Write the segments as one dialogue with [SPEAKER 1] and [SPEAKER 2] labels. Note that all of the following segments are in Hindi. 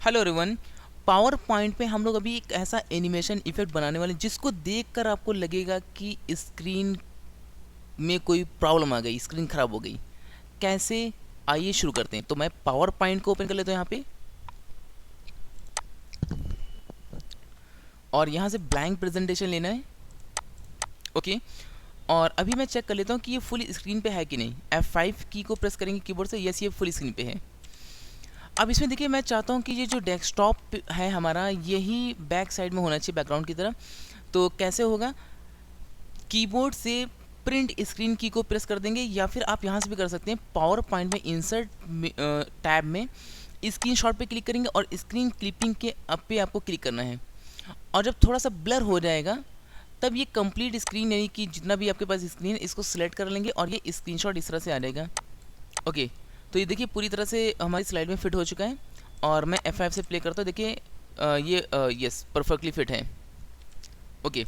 [SPEAKER 1] Hello everyone. पावर पॉइंट पे हम लोग अभी एक ऐसा एनिमेशन इफेक्ट बनाने वाले हैं जिसको देखकर आपको लगेगा कि स्क्रीन में कोई प्रॉब्लम आ गई, स्क्रीन खराब हो गई। कैसे? आइए शुरू करते हैं। तो मैं पावर पॉइंट को ओपन कर लेता हूँ यहाँ पे, और यहाँ से ब्लैंक प्रेजेंटेशन लेना है। ओके। और अभी मैं चेक कर लेता हूँ कि ये फुल स्क्रीन पे है कि नहीं। F5 की को प्रेस करेंगे कीबोर्ड से। यस, ये फुल स्क्रीन पे है। अब इसमें देखिए, मैं चाहता हूँ कि ये जो डेस्कटॉप है हमारा, यही बैक साइड में होना चाहिए, बैकग्राउंड की तरह। तो कैसे होगा? कीबोर्ड से प्रिंट स्क्रीन की को प्रेस कर देंगे, या फिर आप यहाँ से भी कर सकते हैं। पावर पॉइंट में इंसर्ट टैब में स्क्रीनशॉट पे क्लिक करेंगे और स्क्रीन क्लिपिंग के अप पे आपको क्लिक करना है। और जब थोड़ा सा ब्लर हो जाएगा, तब ये कंप्लीट स्क्रीन, यानी कि जितना भी आपके पास स्क्रीन है, इसको सिलेक्ट कर लेंगे और ये स्क्रीनशॉट इस तरह से आ जाएगा। ओके। तो ये देखिए पूरी तरह से हमारी स्लाइड में फिट हो चुका है। और मैं F5 से प्ले करता हूँ। देखिए ये यस, परफेक्टली फिट है। ओके।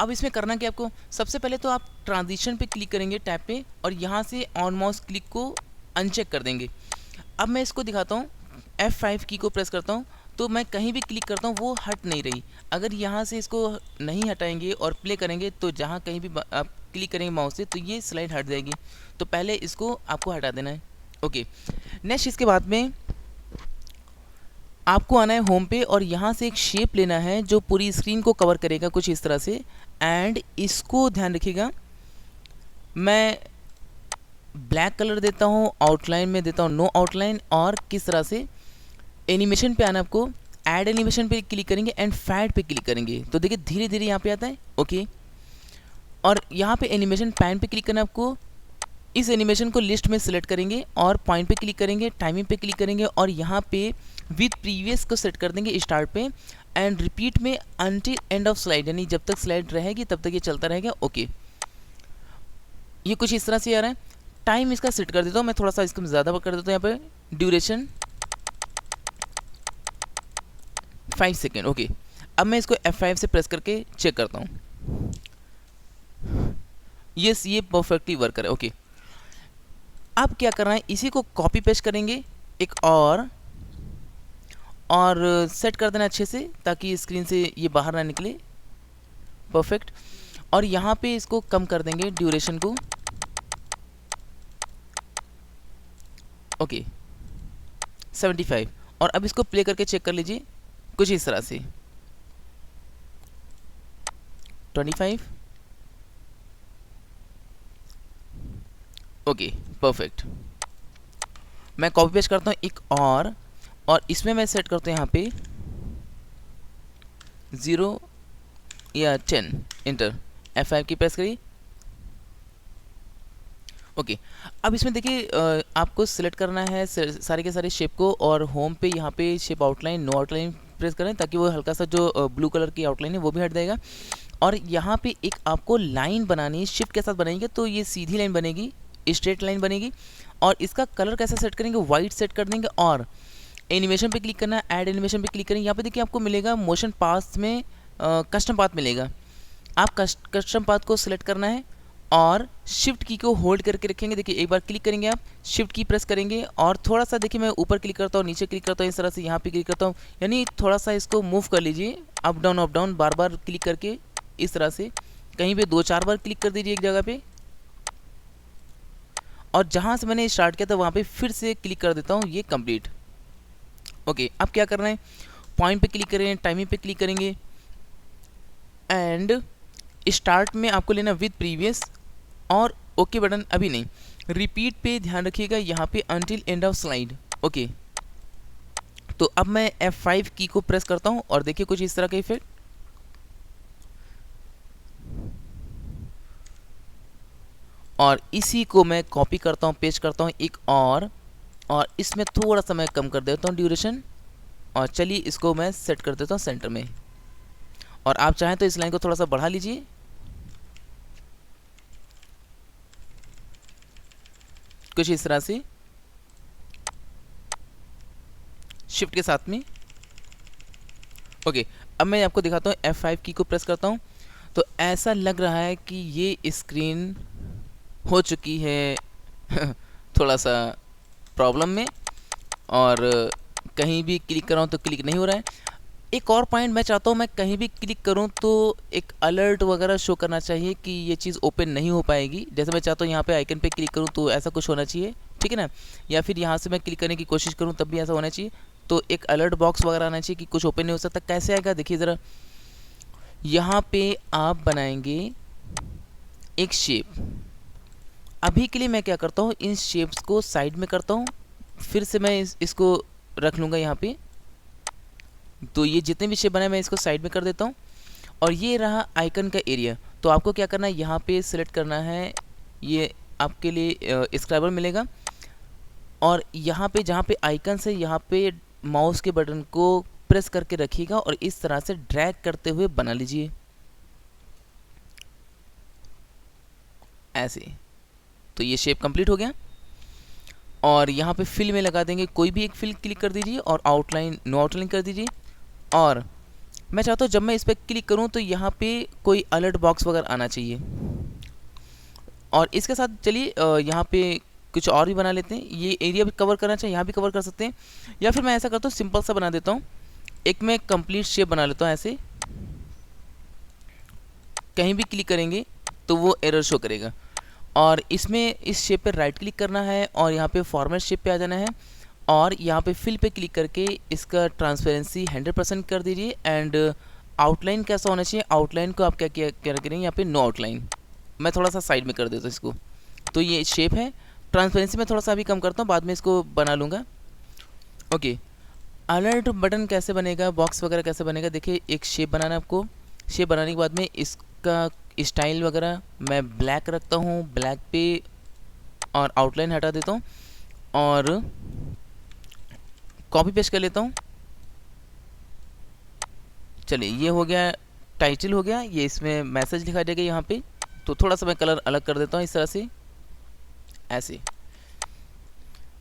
[SPEAKER 1] अब इसमें करना क्या आपको? सबसे पहले तो आप ट्रांजिशन पे क्लिक करेंगे टैब पे, और यहाँ से ऑन माउस क्लिक को अनचेक कर देंगे। अब मैं इसको दिखाता हूँ। F5 की को प्रेस करता हूँ, तो मैं कहीं भी क्लिक करता हूँ वो हट नहीं रही। अगर यहाँ से इसको नहीं हटाएंगे और प्ले करेंगे, तो जहाँ कहीं भी आप क्लिक करेंगे माउस से, तो ये स्लाइड हट जाएगी। तो पहले इसको आपको हटा देना है। ओके। नेक्स्ट, इसके बाद में आपको आना है होम पे, और यहाँ से एक शेप लेना है जो पूरी स्क्रीन को कवर करेगा कुछ इस तरह से। एंड इसको ध्यान रखिएगा, मैं ब्लैक कलर देता हूँ, आउटलाइन में देता हूँ नो आउटलाइन। और किस तरह से एनिमेशन पे आना, आपको ऐड एनिमेशन पे क्लिक करेंगे एंड फैड पे क्लिक करेंगे, तो देखिए धीरे धीरे यहाँ पे आता है। ओके। और यहाँ पे एनिमेशन पैन पे क्लिक करना है आपको। इस एनिमेशन को लिस्ट में सिलेक्ट करेंगे और पॉइंट पे क्लिक करेंगे, टाइमिंग पे क्लिक करेंगे, और यहाँ पे विद प्रीवियस को सेट कर देंगे स्टार्ट पे, एंड रिपीट में अनटिल एंड ऑफ स्लाइड, यानी जब तक स्लाइड रहेगी तब तक ये चलता रहेगा। ओके। ये कुछ इस तरह से आ रहा है। टाइम इसका सेट कर देता हूँ मैं, थोड़ा सा इसको ज़्यादा कर देता हूँ। यहाँ पे ड्यूरेशन 5 सेकेंड। ओके। अब मैं इसको F5 से प्रेस करके चेक करता हूँ। यस, ये परफेक्टली वर्क करे। ओके। अब क्या करना है, इसी को कॉपी पेस्ट करेंगे एक और सेट कर देना अच्छे से, ताकि स्क्रीन से ये बाहर ना निकले। परफेक्ट। और यहाँ पे इसको कम कर देंगे ड्यूरेशन को। ओके, 75। और अब इसको प्ले करके चेक कर लीजिए कुछ इस तरह से। 25। Okay, perfect. मैं कॉपी पेस्ट करता हूँ एक और इसमें मैं सेट करता हूँ यहाँ पे 0 या 10। इंटर F5 की प्रेस करिए। ओके। अब इसमें देखिए आपको सिलेक्ट करना है सारे के सारे शेप को, और होम पे यहाँ पे shape outline no outline press करें, ताकि वो हल्का सा जो ब्लू कलर की आउटलाइन है वो भी हट जाएगा। और यहाँ पे एक आपको लाइन बनानी है, शिफ्ट के साथ बनाएंगे तो ये सीधी लाइन बनेगी, स्ट्रेट लाइन बनेगी। और इसका कलर कैसे सेट करेंगे? वाइट सेट कर देंगे, और एनिमेशन पे क्लिक करना है, ऐड एनिमेशन पे क्लिक करेंगे। यहाँ पे देखिए आपको मिलेगा मोशन पाथ में कस्टम पाथ मिलेगा। आप कस्टम पाथ को सिलेक्ट करना है और शिफ्ट की को होल्ड करके रखेंगे। देखिए एक बार क्लिक करेंगे, आप शिफ्ट की प्रेस करेंगे, और थोड़ा सा देखिए मैं ऊपर क्लिक करता हूँ, नीचे क्लिक करता हूँ, इस तरह से यहाँ पे क्लिक करता हूँ, यानी थोड़ा सा इसको मूव कर लीजिए, अप डाउन बार बार क्लिक करके। इस तरह से कहीं पे 2-4 बार क्लिक कर दीजिए एक जगह पे, और जहाँ से मैंने स्टार्ट किया था वहाँ पे फिर से क्लिक कर देता हूँ। ये कंप्लीट। ओके। अब क्या करना है, पॉइंट पे क्लिक करें, टाइमिंग पे क्लिक करेंगे, एंड स्टार्ट में आपको लेना विद प्रीवियस, और ओके बटन अभी नहीं, रिपीट पे ध्यान रखिएगा, यहाँ पे until end of slide. Okay. तो अब मैं F5 की को प्रेस करता हूँ, और देखिए कुछ इस तरह का इफेक्ट। और इसी को मैं कॉपी करता हूँ, पेस्ट करता हूँ एक और इसमें थोड़ा सा मैं कम कर देता हूँ ड्यूरेशन, और चलिए इसको मैं सेट कर देता हूँ सेंटर में। और आप चाहें तो इस लाइन को थोड़ा सा बढ़ा लीजिए, कुछ इस तरह से शिफ्ट के साथ में। ओके। अब मैं आपको दिखाता हूँ, F5 की को प्रेस करता हूँ, तो ऐसा लग रहा है कि ये स्क्रीन हो चुकी है थोड़ा सा प्रॉब्लम में, और कहीं भी क्लिक कर रहा हूँ तो क्लिक नहीं हो रहा है। एक और पॉइंट मैं चाहता हूँ, मैं कहीं भी क्लिक करूँ तो एक अलर्ट वगैरह शो करना चाहिए कि ये चीज़ ओपन नहीं हो पाएगी। जैसे मैं चाहता हूँ यहाँ पे आइकन पे क्लिक करूँ तो ऐसा कुछ होना चाहिए, ठीक है ना। या फिर यहाँ से मैं क्लिक करने की कोशिश करूँ तब भी ऐसा होना चाहिए। तो एक अलर्ट बॉक्स वगैरह आना चाहिए कि कुछ ओपन नहीं हो सकता। कैसे आएगा देखिए ज़रा, यहाँ पे आप बनाएंगे एक शेप। अभी के लिए मैं क्या करता हूँ, इन शेप्स को साइड में करता हूँ, फिर से मैं इसको रख लूँगा यहाँ पे। तो ये जितने भी शेप बनाए मैं इसको साइड में कर देता हूँ। और ये रहा आइकन का एरिया। तो आपको क्या करना है, यहाँ पे सिलेक्ट करना है, ये आपके लिए स्क्राइबर मिलेगा। और यहाँ पे जहाँ पे आइकन से यहाँ पे माउस के बटन को प्रेस करके रखिएगा और इस तरह से ड्रैग करते हुए बना लीजिए ऐसे। तो ये शेप कंप्लीट हो गया। और यहाँ पे फिल में लगा देंगे, कोई भी एक फिल क्लिक कर दीजिए और आउटलाइन नो आउटलाइन कर दीजिए। और मैं चाहता हूँ जब मैं इस पर क्लिक करूँ तो यहाँ पे कोई अलर्ट बॉक्स वगैरह आना चाहिए। और इसके साथ चलिए यहाँ पे कुछ और भी बना लेते हैं। ये एरिया भी कवर करना चाहिए, यहाँ भी कवर कर सकते हैं। या फिर मैं ऐसा करता हूँ, सिंपल सा बना देता हूँ। एक मैं कंप्लीट शेप बना लेता हूँ ऐसे, कहीं भी क्लिक करेंगे तो वो एरर शो करेगा। और इसमें इस शेप पे राइट क्लिक करना है और यहाँ पे फॉर्मेट शेप पे आ जाना है। और यहाँ पे फिल पे क्लिक करके इसका ट्रांसपेरेंसी 100% कर दीजिए। एंड आउटलाइन कैसा होना चाहिए, आउटलाइन को आप क्या करेंगे, यहाँ पे नो आउटलाइन। मैं थोड़ा सा साइड में कर देता हूँ इसको। तो ये शेप है। ट्रांसपेरेंसी में थोड़ा सा अभी कम करता हूँ, बाद में इसको बना लूँगा। ओके, अलर्ट बटन कैसे बनेगा, बॉक्स वगैरह कैसे बनेगा, देखिए एक शेप बनाना है आपको। शेप बनाने के बाद में इसका स्टाइल वगैरह मैं ब्लैक रखता हूँ, ब्लैक पे, और आउटलाइन हटा देता हूँ और कॉपी पेस्ट कर लेता हूँ। चलिए ये हो गया, टाइटल हो गया, ये इसमें मैसेज दिखा देगा यहाँ पे। तो थोड़ा सा मैं कलर अलग कर देता हूँ इस तरह से ऐसे।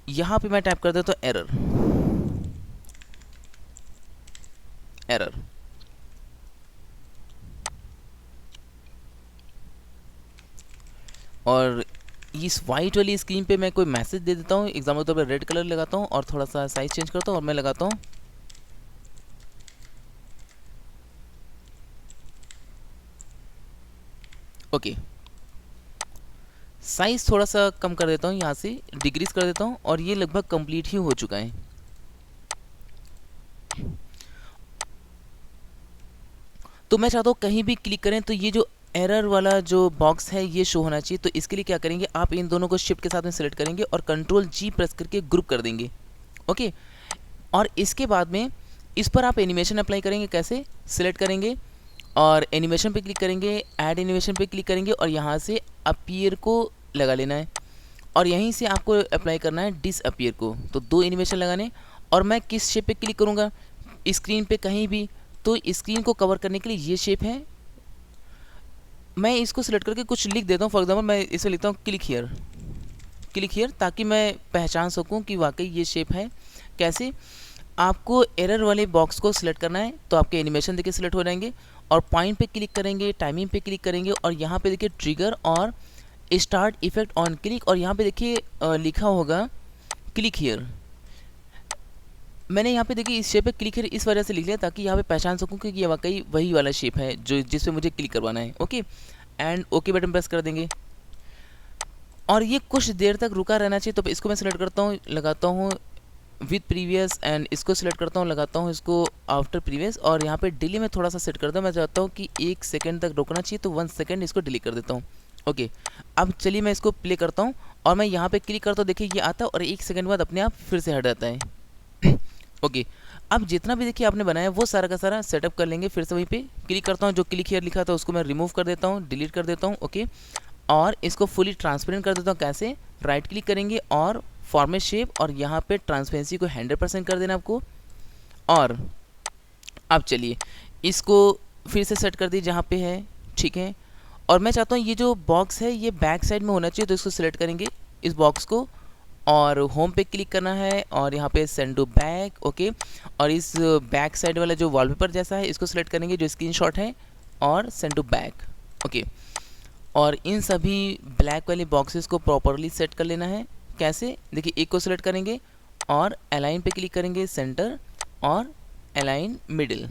[SPEAKER 1] यहाँ पे मैं टाइप कर देता हूँ एरर, एरर। और इस वाइट वाली स्क्रीन पे मैं कोई मैसेज दे देता हूँ। एग्जाम्पल तौर पर रेड कलर लगाता हूँ और थोड़ा सा साइज चेंज करता हूँ और मैं लगाता हूँ ओके। साइज थोड़ा सा कम कर देता हूँ, यहाँ से डिक्रीज कर देता हूँ। और ये लगभग कंप्लीट ही हो चुका है। तो मैं चाहता हूँ कहीं भी क्लिक करें तो ये जो एरर वाला जो बॉक्स है ये शो होना चाहिए। तो इसके लिए क्या करेंगे, आप इन दोनों को शिफ्ट के साथ में सेलेक्ट करेंगे और कंट्रोल जी प्रेस करके ग्रुप कर देंगे। ओके, और इसके बाद में इस पर आप एनिमेशन अप्लाई करेंगे। कैसे, सिलेक्ट करेंगे और एनिमेशन पे क्लिक करेंगे, ऐड एनिमेशन पे क्लिक करेंगे और यहाँ से अपीयर को लगा लेना है। और यहीं से आपको अप्लाई करना है डिसअपीयर को। तो दो एनिमेशन लगाने। और मैं किस शेप पे क्लिक करूँगा, स्क्रीन पे कहीं भी। तो स्क्रीन को कवर करने के लिए ये शेप है। मैं इसको सिलेक्ट करके कुछ लिख देता हूँ। फॉर एग्जाम्पल मैं इसे लिखता हूँ क्लिक हियर, क्लिक हियर, ताकि मैं पहचान सकूँ कि वाकई ये शेप है। कैसे, आपको एरर वाले बॉक्स को सिलेक्ट करना है तो आपके एनिमेशन देखिए सिलेक्ट हो जाएंगे। और पॉइंट पे क्लिक करेंगे, टाइमिंग पे क्लिक करेंगे और यहाँ पे देखिए ट्रिगर और स्टार्ट इफेक्ट ऑन क्लिक। और यहाँ पे देखिए लिखा होगा क्लिक हियर। मैंने यहाँ पे देखिए इस शेप पे क्लिक हियर इस वजह से लिख लिया ताकि यहाँ पे पहचान सकूँ कि ये वाकई वही वाला शेप है जो जिस पे मुझे क्लिक करवाना है। Okay, and okay button press कर देंगे और ये कुछ देर तक रुका रहना चाहिए। तो इसको मैं सिलेक्ट करता हूँ, लगाता हूँ विद प्रीवियस, एंड इसको सिलेक्ट करता हूँ, लगाता हूँ इसको आफ्टर प्रीवियस। और यहाँ पे डिले में थोड़ा सा सेट करता हूँ। मैं चाहता हूँ कि 1 सेकंड तक रुकना चाहिए, तो 1 सेकंड इसको डिले कर देता हूँ। ओके, अब चलिए मैं इसको प्ले करता हूँ और मैं यहाँ पे क्लिक करता हूँ, देखिए ये आता है और 1 सेकंड बाद अपने आप फिर से हट जाता है। ओके, अब जितना भी देखिए आपने बनाया वो सारा का सारा सेटअप कर लेंगे। फिर से वहीं पे क्लिक करता हूँ, जो क्लिक हियर लिखा था उसको मैं रिमूव कर देता हूँ, डिलीट कर देता हूँ। ओके, और इसको फुली ट्रांसपेरेंट कर देता हूँ। कैसे, राइट क्लिक करेंगे और फॉर्मेट शेप और यहाँ पे ट्रांसपेरेंसी को 100% कर देना आपको। और अब चलिए इसको फिर से सेट कर दी जहाँ पे है, ठीक है। और मैं चाहता हूँ ये जो बॉक्स है ये बैक साइड में होना चाहिए। तो इसको सिलेक्ट करेंगे इस बॉक्स को और होम पे क्लिक करना है और यहाँ पे सेंड टू बैक। ओके, और इस बैक साइड वाला जो वॉलपेपर जैसा है इसको सिलेक्ट करेंगे जो स्क्रीनशॉट है और सेंड टू बैक। ओके, और इन सभी ब्लैक वाले बॉक्सेस को प्रॉपरली सेट कर लेना है। कैसे, देखिए एक को सिलेक्ट करेंगे और अलाइन पे क्लिक करेंगे सेंटर और अलाइन मिडिल।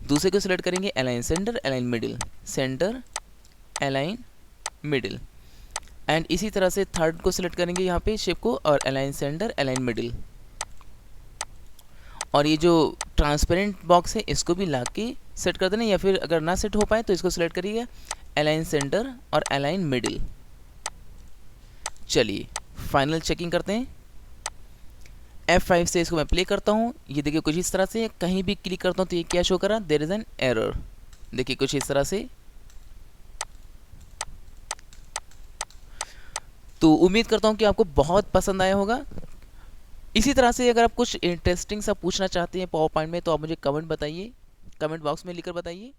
[SPEAKER 1] दूसरे को सिलेक्ट करेंगे align centre align middle, centre align middle. And इसी तरह से थर्ड को सिलेक्ट करेंगे यहाँ पे शेप को और अलाइन सेंटर अलाइन मिडिल। और ये जो ट्रांसपेरेंट बॉक्स है इसको भी ला के सेट कर देना, या फिर अगर ना सेट हो पाए तो इसको सिलेक्ट करिएगा अलाइन सेंटर और अलाइन मिडिल। चलिए फाइनल चेकिंग करते हैं। F5 से इसको मैं प्ले करता हूँ। ये देखिए कुछ इस तरह से, कहीं भी क्लिक करता हूँ तो ये क्या शो करा, देयर इज एन एरर। देखिए कुछ इस तरह से। तो उम्मीद करता हूँ कि आपको बहुत पसंद आया होगा। इसी तरह से अगर आप कुछ इंटरेस्टिंग सा पूछना चाहते हैं पावर पॉइंट में तो आप मुझे कमेंट बताइए, कमेंट बॉक्स में लिखकर बताइए।